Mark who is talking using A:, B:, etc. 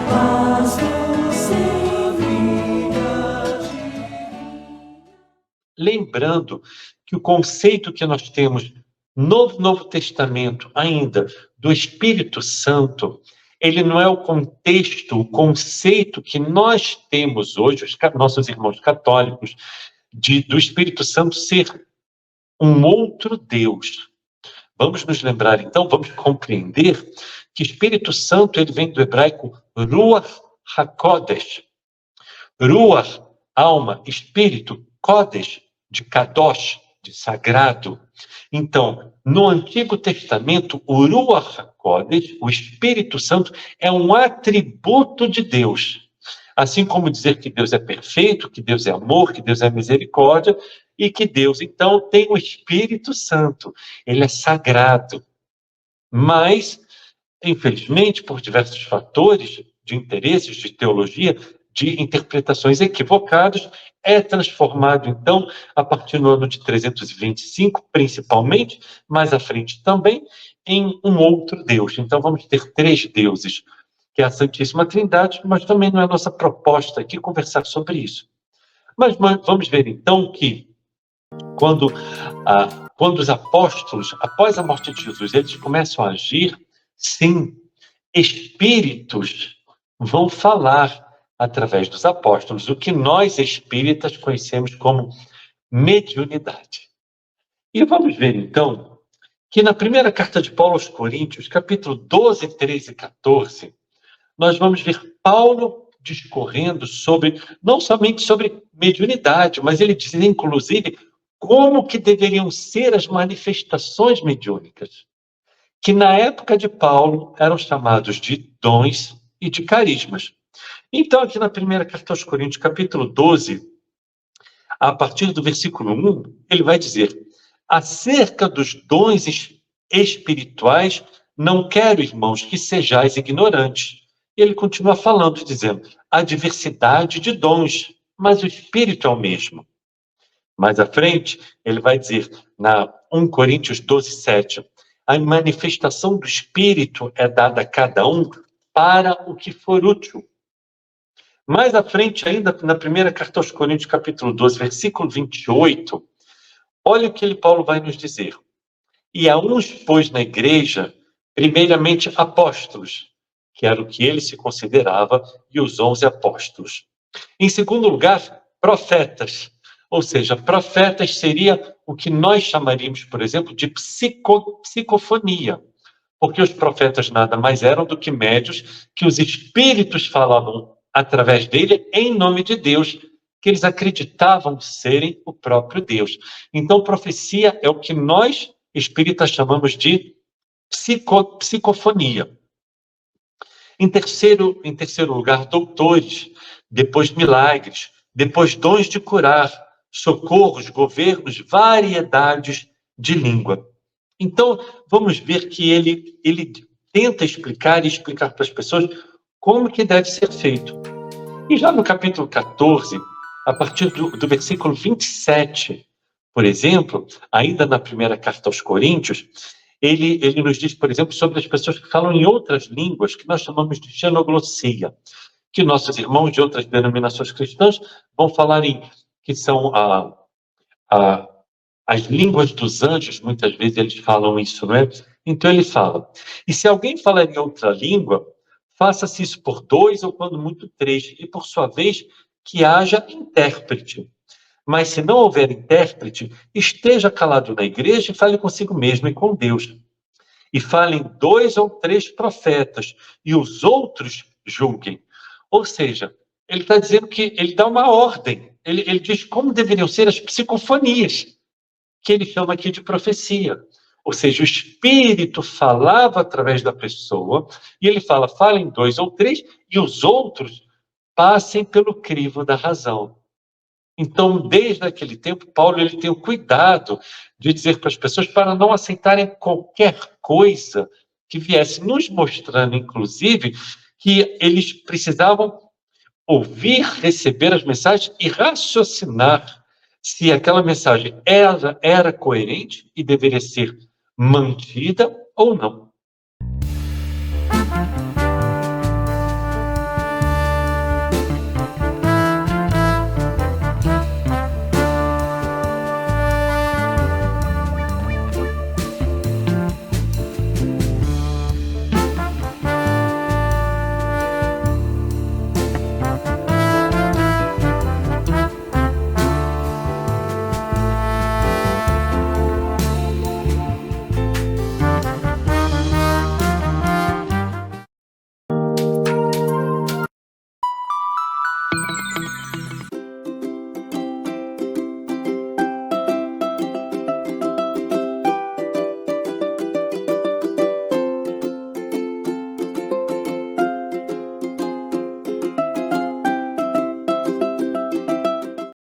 A: paz do Senhor.
B: Lembrando que o conceito que nós temos no Novo Testamento ainda do Espírito Santo, ele não é o contexto, o conceito que nós temos hoje, os nossos irmãos católicos, do Espírito Santo ser um outro Deus. Vamos nos lembrar, então, vamos compreender que Espírito Santo ele vem do hebraico Ruach HaKodesh. Ruach, alma, espírito, Kodesh, de Kadosh, de sagrado. Então, no Antigo Testamento, o Ruach HaKodesh, o Espírito Santo, é um atributo de Deus. Assim como dizer que Deus é perfeito, que Deus é amor, que Deus é misericórdia, e que Deus, então, tem o Espírito Santo. Ele é sagrado. Mas, infelizmente, por diversos fatores de interesses, de teologia, de interpretações equivocadas, é transformado, então, a partir do ano de 325, principalmente, mais à frente também, em um outro Deus. Então, vamos ter 3 deuses, que é a Santíssima Trindade, mas também não é a nossa proposta aqui conversar sobre isso. Mas vamos ver, então, que quando os apóstolos, após a morte de Jesus, eles começam a agir, sim, espíritos vão falar através dos apóstolos, o que nós espíritas conhecemos como mediunidade. E vamos ver, então, que na primeira carta de Paulo aos Coríntios, capítulo 12, 13 e 14, nós vamos ver Paulo discorrendo sobre, não somente sobre mediunidade, mas ele diz, inclusive, como que deveriam ser as manifestações mediúnicas, que na época de Paulo eram chamados de dons e de carismas. Então, aqui na primeira carta aos Coríntios, capítulo 12, a partir do versículo 1, ele vai dizer, acerca dos dons espirituais, não quero, irmãos, que sejais ignorantes. E ele continua falando, dizendo, há diversidade de dons, mas o Espírito é o mesmo. Mais à frente, ele vai dizer, na 1 Coríntios 12, 7, a manifestação do Espírito é dada a cada um para o que for útil. Mais à frente, ainda na primeira carta aos Coríntios, capítulo 12, versículo 28, olha o que Paulo vai nos dizer. E a uns pôs na igreja, primeiramente apóstolos, que era o que ele se considerava, e os 11 apóstolos. Em segundo lugar, profetas. Ou seja, profetas seria o que nós chamaríamos, por exemplo, de psicofonia. Porque os profetas nada mais eram do que médios que os espíritos falavam através dele em nome de Deus, que eles acreditavam serem o próprio Deus. Então, profecia é o que nós, espíritas, chamamos de psicofonia. Em terceiro lugar, doutores, depois milagres, depois dons de curar, socorros, governos, variedades de língua. Então, vamos ver que ele tenta explicar para as pessoas como que deve ser feito. E já no capítulo 14, a partir do versículo 27, por exemplo, ainda na primeira carta aos Coríntios, ele nos diz, por exemplo, sobre as pessoas que falam em outras línguas, que nós chamamos de xenoglossia, que nossos irmãos de outras denominações cristãs vão falar que são as línguas dos anjos, muitas vezes eles falam isso, não é? Então ele fala, e se alguém falar em outra língua, faça-se isso por 2 ou quando muito 3, e por sua vez que haja intérprete. Mas se não houver intérprete, esteja calado na igreja e fale consigo mesmo e com Deus. E falem 2 ou 3 profetas, e os outros julguem. Ou seja, ele está dizendo que ele dá uma ordem. Ele diz como deveriam ser as psicofonias, que ele chama aqui de profecia. Ou seja, o Espírito falava através da pessoa, e ele fala, falem 2 ou 3, e os outros passem pelo crivo da razão. Então, desde aquele tempo, Paulo ele tem o cuidado de dizer para as pessoas para não aceitarem qualquer coisa que viesse, nos mostrando, inclusive, que eles precisavam ouvir, receber as mensagens e raciocinar se aquela mensagem era coerente e deveria ser mantida ou não.